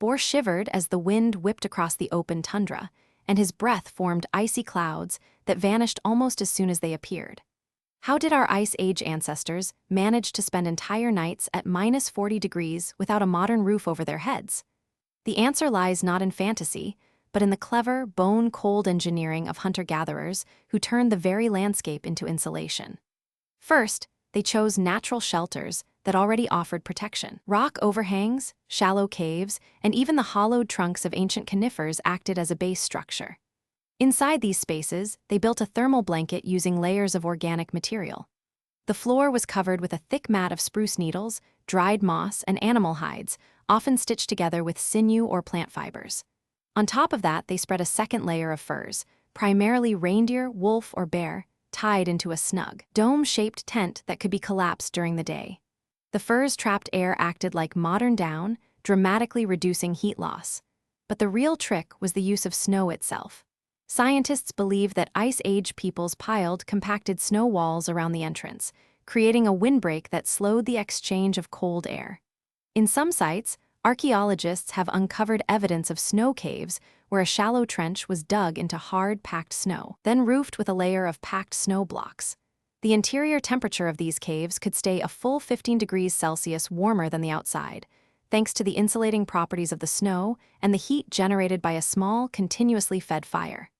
Bohr shivered as the wind whipped across the open tundra, and his breath formed icy clouds that vanished almost as soon as they appeared. How did our Ice Age ancestors manage to spend entire nights at -40 degrees without a modern roof over their heads? The answer lies not in fantasy, but in the clever, bone-cold engineering of hunter-gatherers who turned the very landscape into insulation. First, they chose natural shelters that already offered protection. Rock overhangs, shallow caves, and even the hollowed trunks of ancient conifers acted as a base structure. Inside these spaces, they built a thermal blanket using layers of organic material. The floor was covered with a thick mat of spruce needles, dried moss, and animal hides, often stitched together with sinew or plant fibers. On top of that, they spread a second layer of furs, primarily reindeer, wolf, or bear, tied into a snug, dome-shaped tent that could be collapsed during the day. The furs' trapped air acted like modern down, dramatically reducing heat loss. But the real trick was the use of snow itself. Scientists believe that Ice Age peoples piled compacted snow walls around the entrance, creating a windbreak that slowed the exchange of cold air. In some sites, archaeologists have uncovered evidence of snow caves where a shallow trench was dug into hard, packed snow, then roofed with a layer of packed snow blocks. The interior temperature of these caves could stay a full 15 degrees Celsius warmer than the outside, thanks to the insulating properties of the snow and the heat generated by a small, continuously fed fire.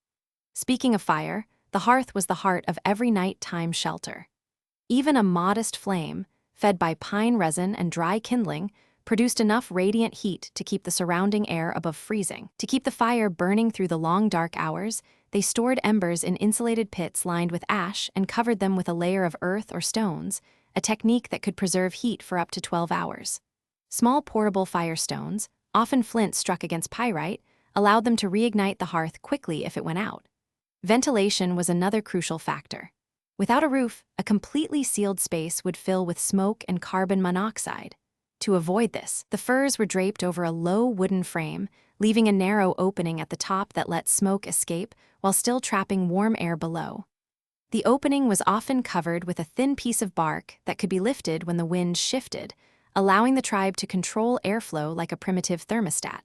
Speaking of fire, the hearth was the heart of every nighttime shelter. Even a modest flame, fed by pine resin and dry kindling, produced enough radiant heat to keep the surrounding air above freezing. To keep the fire burning through the long dark hours, they stored embers in insulated pits lined with ash and covered them with a layer of earth or stones, a technique that could preserve heat for up to 12 hours. Small portable firestones, often flint struck against pyrite, allowed them to reignite the hearth quickly if it went out. Ventilation was another crucial factor. Without a roof, a completely sealed space would fill with smoke and carbon monoxide. To avoid this, the furs were draped over a low wooden frame, leaving a narrow opening at the top that let smoke escape while still trapping warm air below. The opening was often covered with a thin piece of bark that could be lifted when the wind shifted, allowing the tribe to control airflow like a primitive thermostat.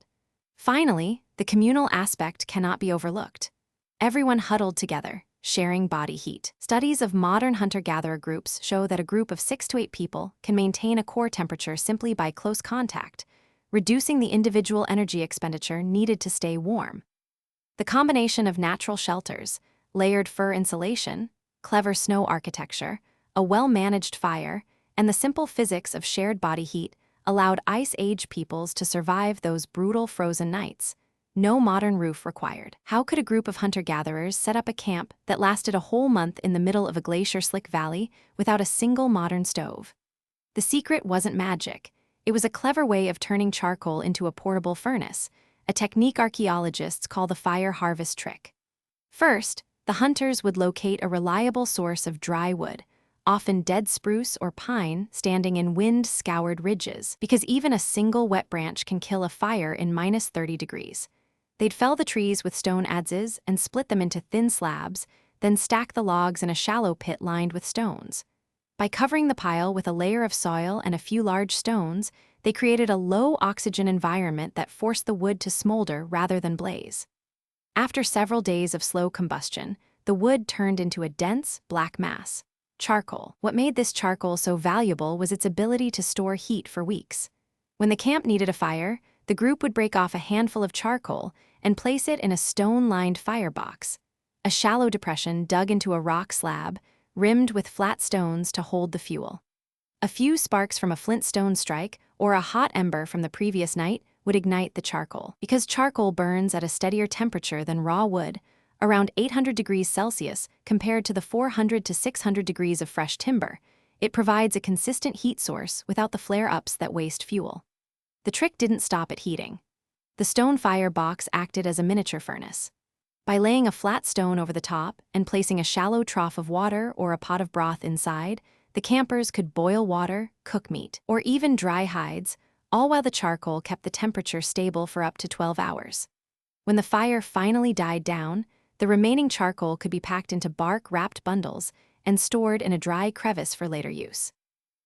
Finally, the communal aspect cannot be overlooked. Everyone huddled together, sharing body heat. Studies of modern hunter-gatherer groups show that a group of 6 to 8 people can maintain a core temperature simply by close contact, reducing the individual energy expenditure needed to stay warm. The combination of natural shelters, layered fur insulation, clever snow architecture, a well-managed fire, and the simple physics of shared body heat allowed Ice Age peoples to survive those brutal frozen nights. No modern roof required. How could a group of hunter-gatherers set up a camp that lasted a whole month in the middle of a glacier-slick valley without a single modern stove? The secret wasn't magic. It was a clever way of turning charcoal into a portable furnace, a technique archaeologists call the fire harvest trick. First, the hunters would locate a reliable source of dry wood, often dead spruce or pine standing in wind-scoured ridges, because even a single wet branch can kill a fire in -30 degrees. They'd fell the trees with stone adzes and split them into thin slabs, then stack the logs in a shallow pit lined with stones. By covering the pile with a layer of soil and a few large stones, they created a low-oxygen environment that forced the wood to smolder rather than blaze. After several days of slow combustion, the wood turned into a dense, black mass. Charcoal. What made this charcoal so valuable was its ability to store heat for weeks. When the camp needed a fire, the group would break off a handful of charcoal and place it in a stone-lined firebox, a shallow depression dug into a rock slab, rimmed with flat stones to hold the fuel. A few sparks from a flint stone strike or a hot ember from the previous night would ignite the charcoal. Because charcoal burns at a steadier temperature than raw wood, around 800 degrees Celsius compared to the 400 to 600 degrees of fresh timber, it provides a consistent heat source without the flare-ups that waste fuel. The trick didn't stop at heating. The stone fire box acted as a miniature furnace. By laying a flat stone over the top and placing a shallow trough of water or a pot of broth inside, the campers could boil water, cook meat, or even dry hides, all while the charcoal kept the temperature stable for up to 12 hours. When the fire finally died down, the remaining charcoal could be packed into bark-wrapped bundles and stored in a dry crevice for later use.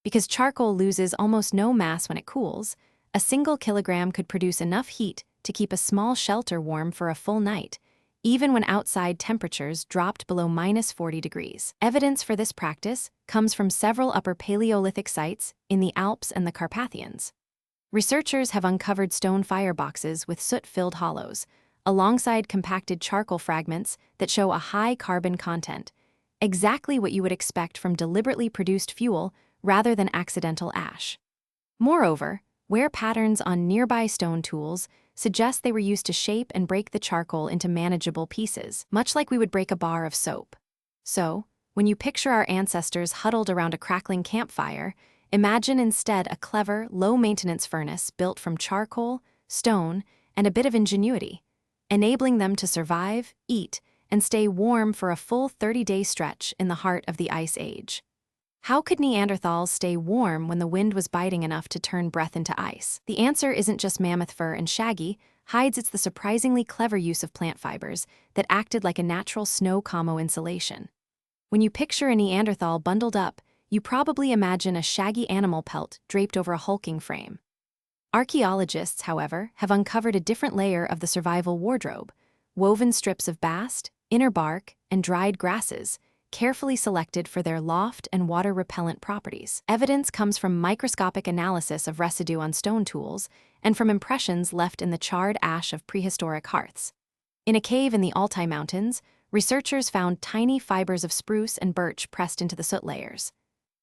Because charcoal loses almost no mass when it cools, A single kilogram could produce enough heat to keep a small shelter warm for a full night, even when outside temperatures dropped below -40 degrees. Evidence for this practice comes from several Upper Paleolithic sites in the Alps and the Carpathians. Researchers have uncovered stone fireboxes with soot-filled hollows, alongside compacted charcoal fragments that show a high carbon content, exactly what you would expect from deliberately produced fuel rather than accidental ash. Moreover, wear patterns on nearby stone tools suggest they were used to shape and break the charcoal into manageable pieces, much like we would break a bar of soap. So, when you picture our ancestors huddled around a crackling campfire, imagine instead a clever, low-maintenance furnace built from charcoal, stone, and a bit of ingenuity, enabling them to survive, eat, and stay warm for a full 30-day stretch in the heart of the Ice Age. How could Neanderthals stay warm when the wind was biting enough to turn breath into ice? The answer isn't just mammoth fur and shaggy hides, it's the surprisingly clever use of plant fibers that acted like a natural snow camo insulation. When you picture a Neanderthal bundled up, you probably imagine a shaggy animal pelt draped over a hulking frame. Archaeologists, however, have uncovered a different layer of the survival wardrobe: woven strips of bast, inner bark, and dried grasses, carefully selected for their loft and water-repellent properties. Evidence comes from microscopic analysis of residue on stone tools and from impressions left in the charred ash of prehistoric hearths. In a cave in the Altai Mountains, researchers found tiny fibers of spruce and birch pressed into the soot layers.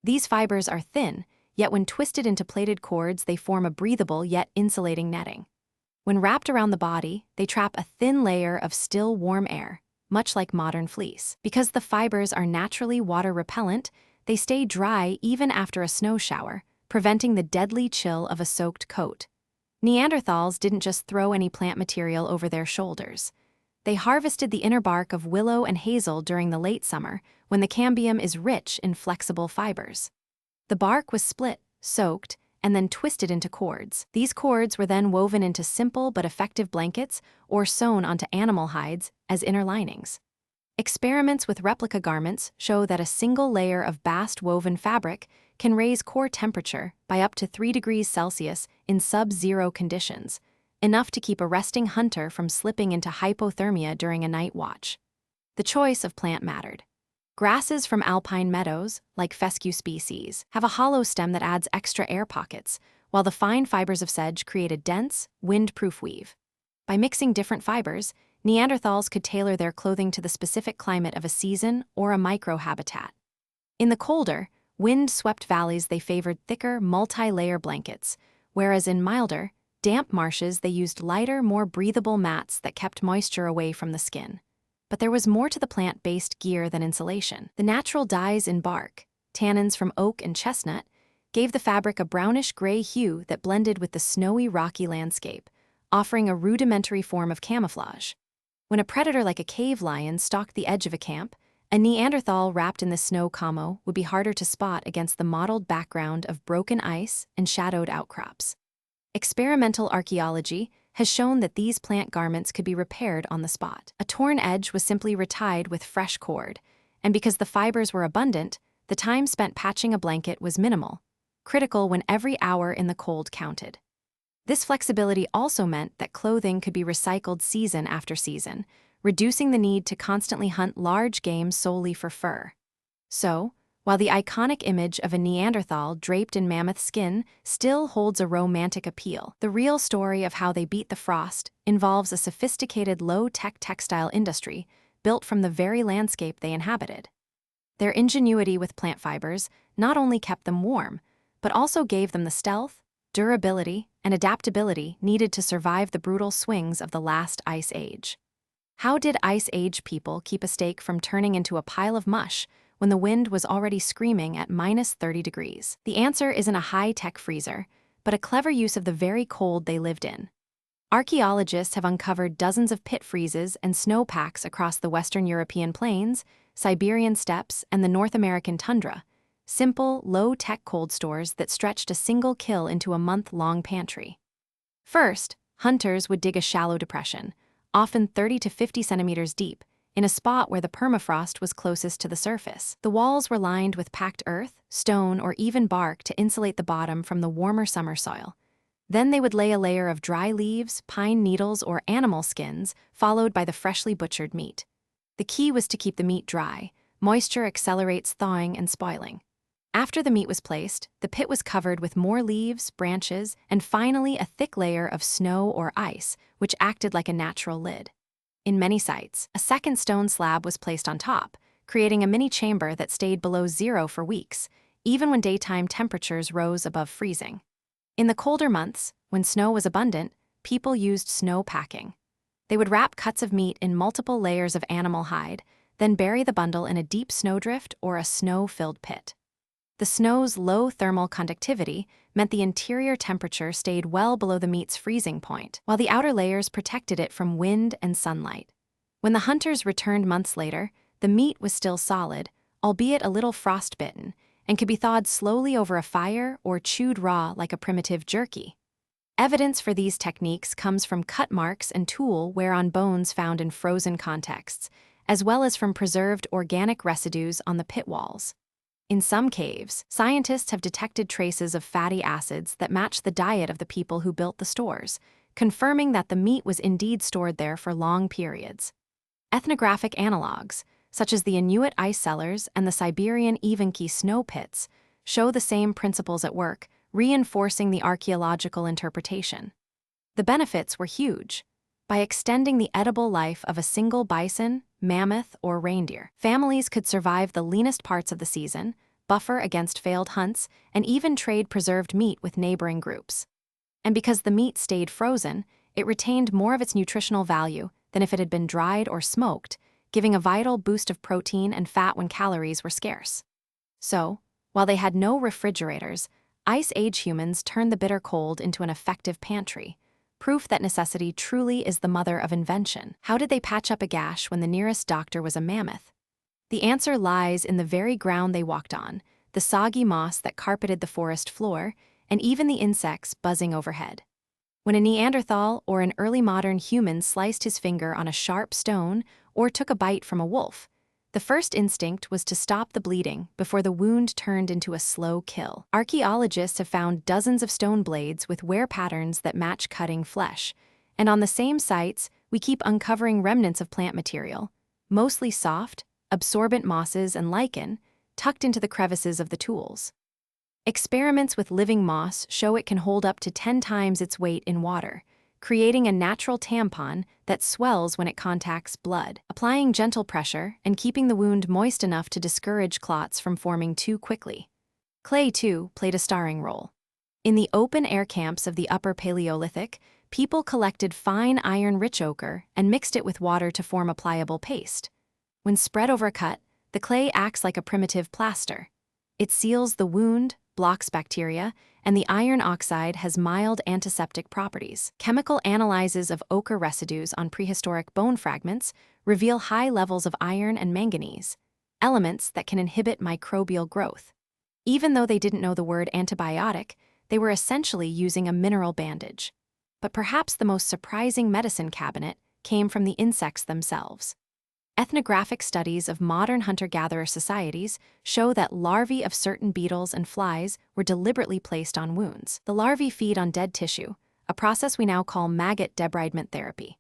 These fibers are thin, yet when twisted into plaited cords, they form a breathable yet insulating netting. When wrapped around the body, they trap a thin layer of still, warm air, much like modern fleece. Because the fibers are naturally water-repellent, they stay dry even after a snow shower, preventing the deadly chill of a soaked coat. Neanderthals didn't just throw any plant material over their shoulders. They harvested the inner bark of willow and hazel during the late summer, when the cambium is rich in flexible fibers. The bark was split, soaked, and then twisted into cords. These cords were then woven into simple but effective blankets or sewn onto animal hides as inner linings. Experiments with replica garments show that a single layer of bast woven fabric can raise core temperature by up to 3 degrees Celsius in sub-zero conditions, enough to keep a resting hunter from slipping into hypothermia during a night watch. The choice of plant mattered. Grasses from alpine meadows, like fescue species, have a hollow stem that adds extra air pockets, while the fine fibers of sedge create a dense, wind-proof weave. By mixing different fibers, Neanderthals could tailor their clothing to the specific climate of a season or a microhabitat. In the colder, wind-swept valleys, they favored thicker, multi-layer blankets, whereas in milder, damp marshes they used lighter, more breathable mats that kept moisture away from the skin. But there was more to the plant-based gear than insulation. The natural dyes in bark, tannins from oak and chestnut, gave the fabric a brownish-gray hue that blended with the snowy, rocky landscape, offering a rudimentary form of camouflage. When a predator like a cave lion stalked the edge of a camp, a Neanderthal wrapped in the snow camo would be harder to spot against the mottled background of broken ice and shadowed outcrops. Experimental archaeology has shown that these plant garments could be repaired on the spot. A torn edge was simply retied with fresh cord, and because the fibers were abundant, the time spent patching a blanket was minimal, critical when every hour in the cold counted. This flexibility also meant that clothing could be recycled season after season, reducing the need to constantly hunt large game solely for fur. So, while the iconic image of a Neanderthal draped in mammoth skin still holds a romantic appeal, the real story of how they beat the frost involves a sophisticated low-tech textile industry built from the very landscape they inhabited. Their ingenuity with plant fibers not only kept them warm, but also gave them the stealth, durability, and adaptability needed to survive the brutal swings of the last Ice Age. How did Ice Age people keep a steak from turning into a pile of mush when the wind was already screaming at -30 degrees? The answer isn't a high-tech freezer, but a clever use of the very cold they lived in. Archaeologists have uncovered dozens of pit freezes and snowpacks across the Western European plains, Siberian steppes, and the North American tundra, simple, low-tech cold stores that stretched a single kill into a month-long pantry. First, hunters would dig a shallow depression, often 30 to 50 centimeters deep, in a spot where the permafrost was closest to the surface. The walls were lined with packed earth, stone, or even bark to insulate the bottom from the warmer summer soil. Then they would lay a layer of dry leaves, pine needles, or animal skins, followed by the freshly butchered meat. The key was to keep the meat dry. Moisture accelerates thawing and spoiling. After the meat was placed, the pit was covered with more leaves, branches, and finally a thick layer of snow or ice, which acted like a natural lid. In many sites, a second stone slab was placed on top, creating a mini chamber that stayed below zero for weeks, even when daytime temperatures rose above freezing. In the colder months, when snow was abundant, people used snow packing. They would wrap cuts of meat in multiple layers of animal hide, then bury the bundle in a deep snowdrift or a snow-filled pit. The snow's low thermal conductivity meant the interior temperature stayed well below the meat's freezing point, while the outer layers protected it from wind and sunlight. When the hunters returned months later, the meat was still solid, albeit a little frostbitten, and could be thawed slowly over a fire or chewed raw like a primitive jerky. Evidence for these techniques comes from cut marks and tool wear on bones found in frozen contexts, as well as from preserved organic residues on the pit walls. In some caves, scientists have detected traces of fatty acids that match the diet of the people who built the stores, confirming that the meat was indeed stored there for long periods. Ethnographic analogs, such as the Inuit ice cellars and the Siberian Evenki snow pits, show the same principles at work, reinforcing the archaeological interpretation. The benefits were huge. By extending the edible life of a single bison, mammoth, or reindeer, families could survive the leanest parts of the season, buffer against failed hunts, and even trade preserved meat with neighboring groups. And because the meat stayed frozen, it retained more of its nutritional value than if it had been dried or smoked, giving a vital boost of protein and fat when calories were scarce. So, while they had no refrigerators, Ice Age humans turned the bitter cold into an effective pantry. Proof that necessity truly is the mother of invention. How did they patch up a gash when the nearest doctor was a mammoth? The answer lies in the very ground they walked on, the soggy moss that carpeted the forest floor, and even the insects buzzing overhead. When a Neanderthal or an early modern human sliced his finger on a sharp stone or took a bite from a wolf, the first instinct was to stop the bleeding before the wound turned into a slow kill. Archaeologists have found dozens of stone blades with wear patterns that match cutting flesh, and on the same sites, we keep uncovering remnants of plant material, mostly soft, absorbent mosses and lichen, tucked into the crevices of the tools. Experiments with living moss show it can hold up to 10 times its weight in water, creating a natural tampon that swells when it contacts blood, applying gentle pressure and keeping the wound moist enough to discourage clots from forming too quickly. Clay, too, played a starring role. In the open-air camps of the Upper Paleolithic, people collected fine iron-rich ochre and mixed it with water to form a pliable paste. When spread over a cut, the clay acts like a primitive plaster. It seals the wound, blocks bacteria, and the iron oxide has mild antiseptic properties. Chemical analyses of ochre residues on prehistoric bone fragments reveal high levels of iron and manganese, elements that can inhibit microbial growth. Even though they didn't know the word antibiotic, they were essentially using a mineral bandage. But perhaps the most surprising medicine cabinet came from the insects themselves. Ethnographic studies of modern hunter-gatherer societies show that larvae of certain beetles and flies were deliberately placed on wounds. The larvae feed on dead tissue, a process we now call maggot debridement therapy.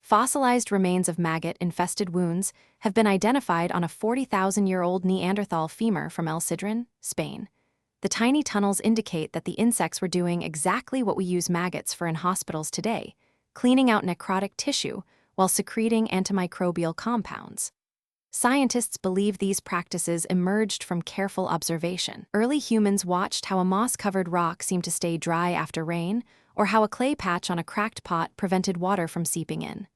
Fossilized remains of maggot-infested wounds have been identified on a 40,000-year-old Neanderthal femur from El Sidrón, Spain. The tiny tunnels indicate that the insects were doing exactly what we use maggots for in hospitals today, cleaning out necrotic tissue while secreting antimicrobial compounds. Scientists believe these practices emerged from careful observation. Early humans watched how a moss-covered rock seemed to stay dry after rain, or how a clay patch on a cracked pot prevented water from seeping in.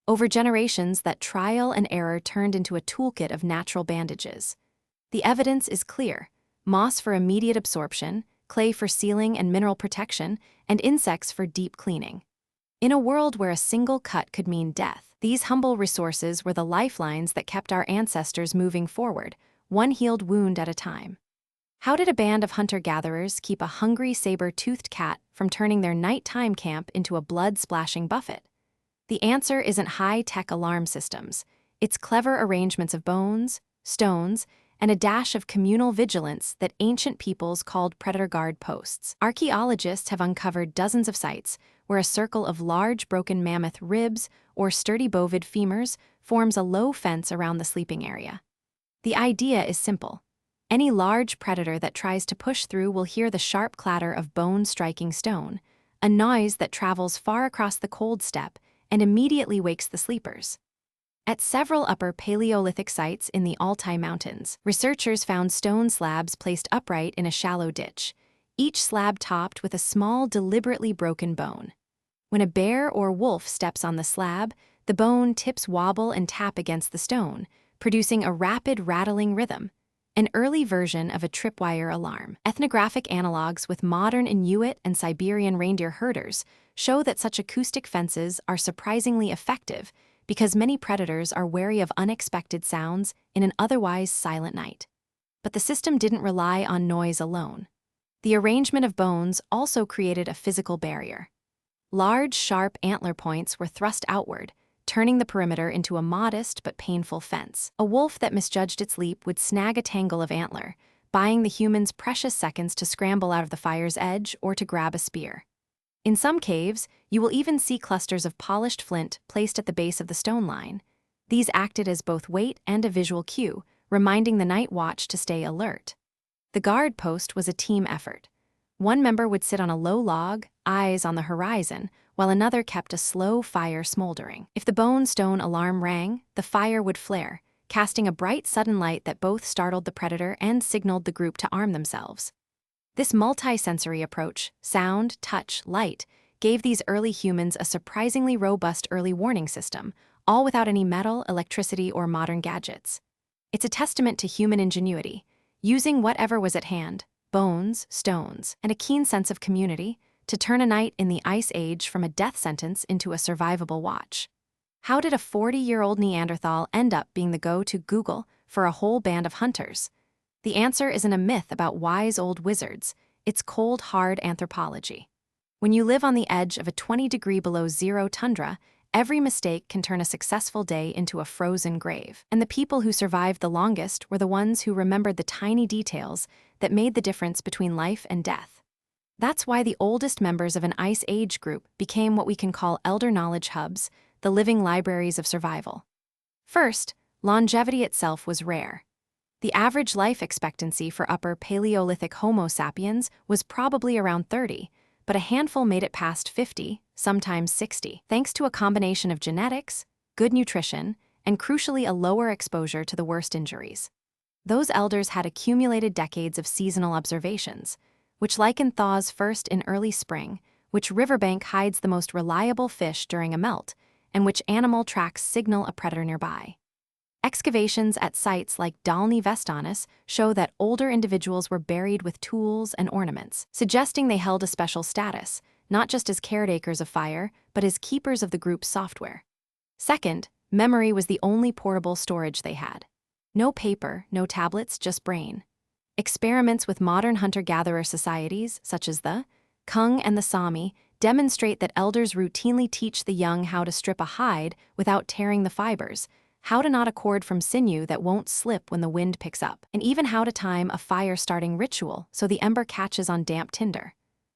Over generations, that trial and error turned into a toolkit of natural bandages. The evidence is clear: moss for immediate absorption, clay for sealing and mineral protection, and insects for deep cleaning. In a world where a single cut could mean death, these humble resources were the lifelines that kept our ancestors moving forward, one healed wound at a time. How did a band of hunter-gatherers keep a hungry saber-toothed cat from turning their nighttime camp into a blood-splashing buffet? The answer isn't high-tech alarm systems. It's clever arrangements of bones, stones, and a dash of communal vigilance that ancient peoples called predator guard posts. Archaeologists have uncovered dozens of sites where a circle of large broken mammoth ribs or sturdy bovid femurs forms a low fence around the sleeping area. The idea is simple. Any large predator that tries to push through will hear the sharp clatter of bone striking stone, a noise that travels far across the cold steppe and immediately wakes the sleepers. At several upper Paleolithic sites in the Altai Mountains, researchers found stone slabs placed upright in a shallow ditch, each slab topped with a small, deliberately broken bone. When a bear or wolf steps on the slab, the bone tips wobble and tap against the stone, producing a rapid rattling rhythm, an early version of a tripwire alarm. Ethnographic analogs with modern Inuit and Siberian reindeer herders show that such acoustic fences are surprisingly effective because many predators are wary of unexpected sounds in an otherwise silent night. But the system didn't rely on noise alone. The arrangement of bones also created a physical barrier. Large, sharp antler points were thrust outward, turning the perimeter into a modest but painful fence. A wolf that misjudged its leap would snag a tangle of antler, buying the humans precious seconds to scramble out of the fire's edge or to grab a spear. In some caves, you will even see clusters of polished flint placed at the base of the stone line. These acted as both weight and a visual cue, reminding the night watch to stay alert. The guard post was a team effort. One member would sit on a low log, eyes on the horizon, while another kept a slow fire smoldering. If the bone stone alarm rang, the fire would flare, casting a bright sudden light that both startled the predator and signaled the group to arm themselves. This multi-sensory approach, sound, touch, light, gave these early humans a surprisingly robust early warning system, all without any metal, electricity, or modern gadgets. It's a testament to human ingenuity, using whatever was at hand, bones, stones, and a keen sense of community, to turn a night in the Ice Age from a death sentence into a survivable watch. How did a 40-year-old Neanderthal end up being the go-to Google for a whole band of hunters? The answer isn't a myth about wise old wizards, it's cold, hard anthropology. When you live on the edge of a 20-degree-below-zero tundra, every mistake can turn a successful day into a frozen grave. And the people who survived the longest were the ones who remembered the tiny details that made the difference between life and death. That's why the oldest members of an Ice Age group became what we can call elder knowledge hubs, the living libraries of survival. First, longevity itself was rare. The average life expectancy for upper Paleolithic Homo sapiens was probably around 30, but a handful made it past 50, sometimes 60, thanks to a combination of genetics, good nutrition, and crucially a lower exposure to the worst injuries. Those elders had accumulated decades of seasonal observations, which lichen thaws first in early spring, which riverbank hides the most reliable fish during a melt, and which animal tracks signal a predator nearby. Excavations at sites like Dolny Vestanis show that older individuals were buried with tools and ornaments, suggesting they held a special status, not just as caretakers of fire, but as keepers of the group's software. Second, memory was the only portable storage they had. No paper, no tablets, just brain. Experiments with modern hunter-gatherer societies, such as the Kung and the Sami, demonstrate that elders routinely teach the young how to strip a hide without tearing the fibers, how to knot a cord from sinew that won't slip when the wind picks up, and even how to time a fire-starting ritual so the ember catches on damp tinder.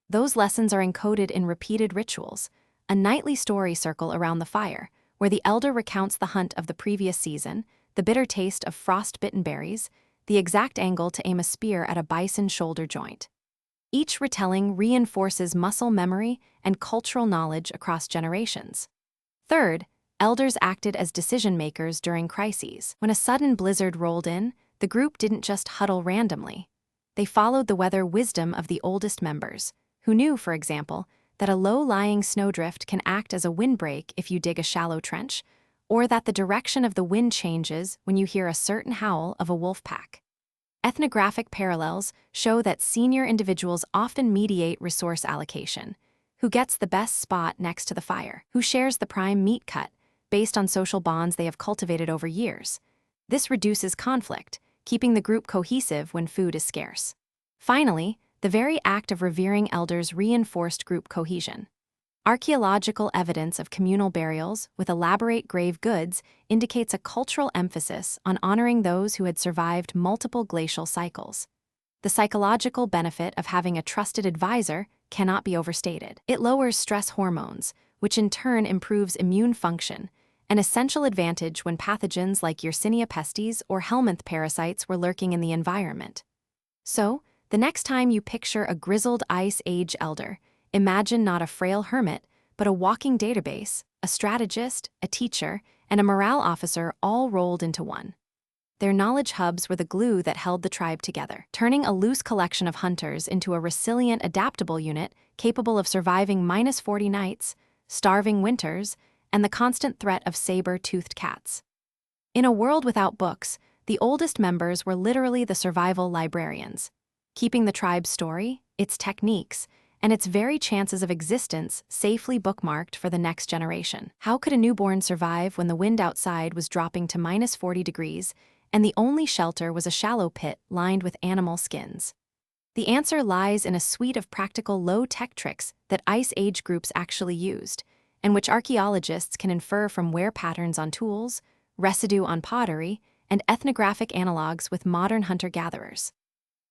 Those lessons are encoded in repeated rituals, a nightly story circle around the fire, where the elder recounts the hunt of the previous season, the bitter taste of frost-bitten berries, the exact angle to aim a spear at a bison shoulder joint. Each retelling reinforces muscle memory and cultural knowledge across generations. Third, elders acted as decision-makers during crises. When a sudden blizzard rolled in, the group didn't just huddle randomly. They followed the weather wisdom of the oldest members, who knew, for example, that a low-lying snowdrift can act as a windbreak if you dig a shallow trench, or that the direction of the wind changes when you hear a certain howl of a wolf pack. Ethnographic parallels show that senior individuals often mediate resource allocation. Who gets the best spot next to the fire? Who shares the prime meat cut, based on social bonds they have cultivated over years? This reduces conflict, keeping the group cohesive when food is scarce. Finally, the very act of revering elders reinforced group cohesion. Archaeological evidence of communal burials with elaborate grave goods indicates a cultural emphasis on honoring those who had survived multiple glacial cycles. The psychological benefit of having a trusted advisor cannot be overstated. It lowers stress hormones, which in turn improves immune function, an essential advantage when pathogens like Yersinia pestis or Helminth parasites were lurking in the environment. So, the next time you picture a grizzled Ice Age elder, imagine not a frail hermit, but a walking database, a strategist, a teacher, and a morale officer all rolled into one. Their knowledge hubs were the glue that held the tribe together, turning a loose collection of hunters into a resilient, adaptable unit capable of surviving -40 nights, starving winters, and the constant threat of saber-toothed cats. In a world without books, the oldest members were literally the survival librarians, keeping the tribe's story, its techniques, and its very chances of existence safely bookmarked for the next generation. How could a newborn survive when the wind outside was dropping to -40 degrees and the only shelter was a shallow pit lined with animal skins? The answer lies in a suite of practical low-tech tricks that Ice Age groups actually used, and which archaeologists can infer from wear patterns on tools, residue on pottery, and ethnographic analogs with modern hunter-gatherers.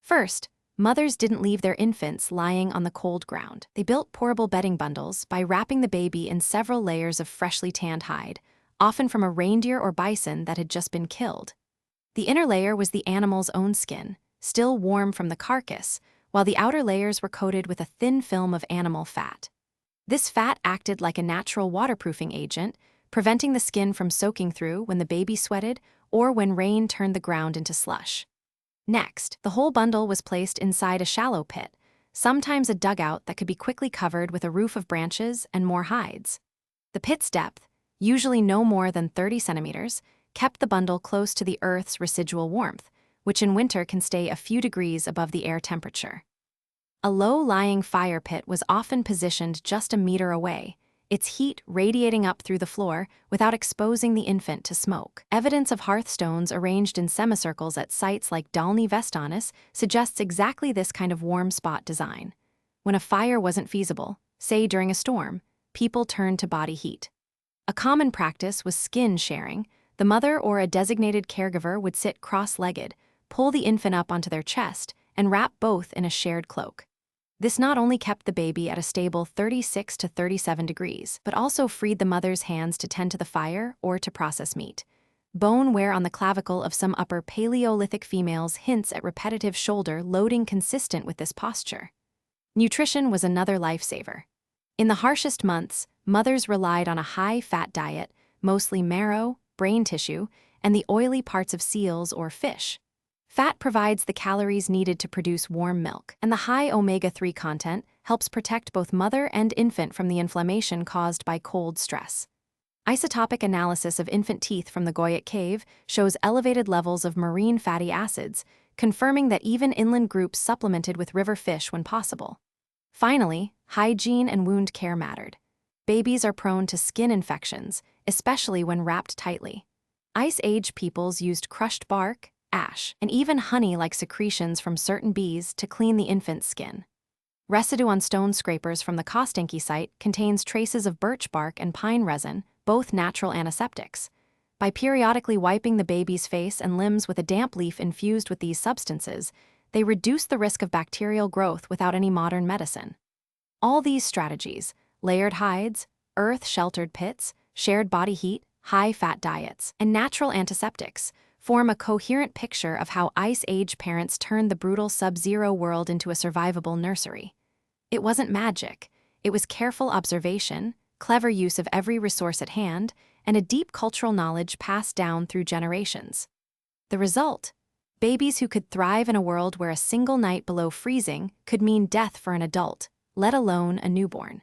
First, mothers didn't leave their infants lying on the cold ground. They built portable bedding bundles by wrapping the baby in several layers of freshly tanned hide, often from a reindeer or bison that had just been killed. The inner layer was the animal's own skin, still warm from the carcass, while the outer layers were coated with a thin film of animal fat. This fat acted like a natural waterproofing agent, preventing the skin from soaking through when the baby sweated or when rain turned the ground into slush. Next, the whole bundle was placed inside a shallow pit, sometimes a dugout that could be quickly covered with a roof of branches and more hides. The pit's depth, usually no more than 30 centimeters, kept the bundle close to the Earth's residual warmth, which in winter can stay a few degrees above the air temperature. A low-lying fire pit was often positioned just a meter away, its heat radiating up through the floor without exposing the infant to smoke. Evidence of hearthstones arranged in semicircles at sites like Dalny Vestonis suggests exactly this kind of warm spot design. When a fire wasn't feasible, say during a storm, people turned to body heat. A common practice was skin sharing. The mother or a designated caregiver would sit cross-legged, pull the infant up onto their chest, and wrap both in a shared cloak. This not only kept the baby at a stable 36 to 37 degrees, but also freed the mother's hands to tend to the fire or to process meat. Bone wear on the clavicle of some Upper Paleolithic females hints at repetitive shoulder loading consistent with this posture. Nutrition was another lifesaver. In the harshest months, mothers relied on a high-fat diet, mostly marrow, brain tissue, and the oily parts of seals or fish. Fat provides the calories needed to produce warm milk, and the high omega-3 content helps protect both mother and infant from the inflammation caused by cold stress. Isotopic analysis of infant teeth from the Goyet Cave shows elevated levels of marine fatty acids, confirming that even inland groups supplemented with river fish when possible. Finally, hygiene and wound care mattered. Babies are prone to skin infections, especially when wrapped tightly. Ice Age peoples used crushed bark, ash, and even honey-like secretions from certain bees to clean the infant's skin. Residue on stone scrapers from the Kostenki site contains traces of birch bark and pine resin, both natural antiseptics. By periodically wiping the baby's face and limbs with a damp leaf infused with these substances, they reduce the risk of bacterial growth without any modern medicine. All these strategies, layered hides, earth-sheltered pits, shared body heat, high-fat diets, and natural antiseptics, form a coherent picture of how Ice Age parents turned the brutal sub-zero world into a survivable nursery. It wasn't magic. It was careful observation, clever use of every resource at hand, and a deep cultural knowledge passed down through generations. The result? Babies who could thrive in a world where a single night below freezing could mean death for an adult, let alone a newborn.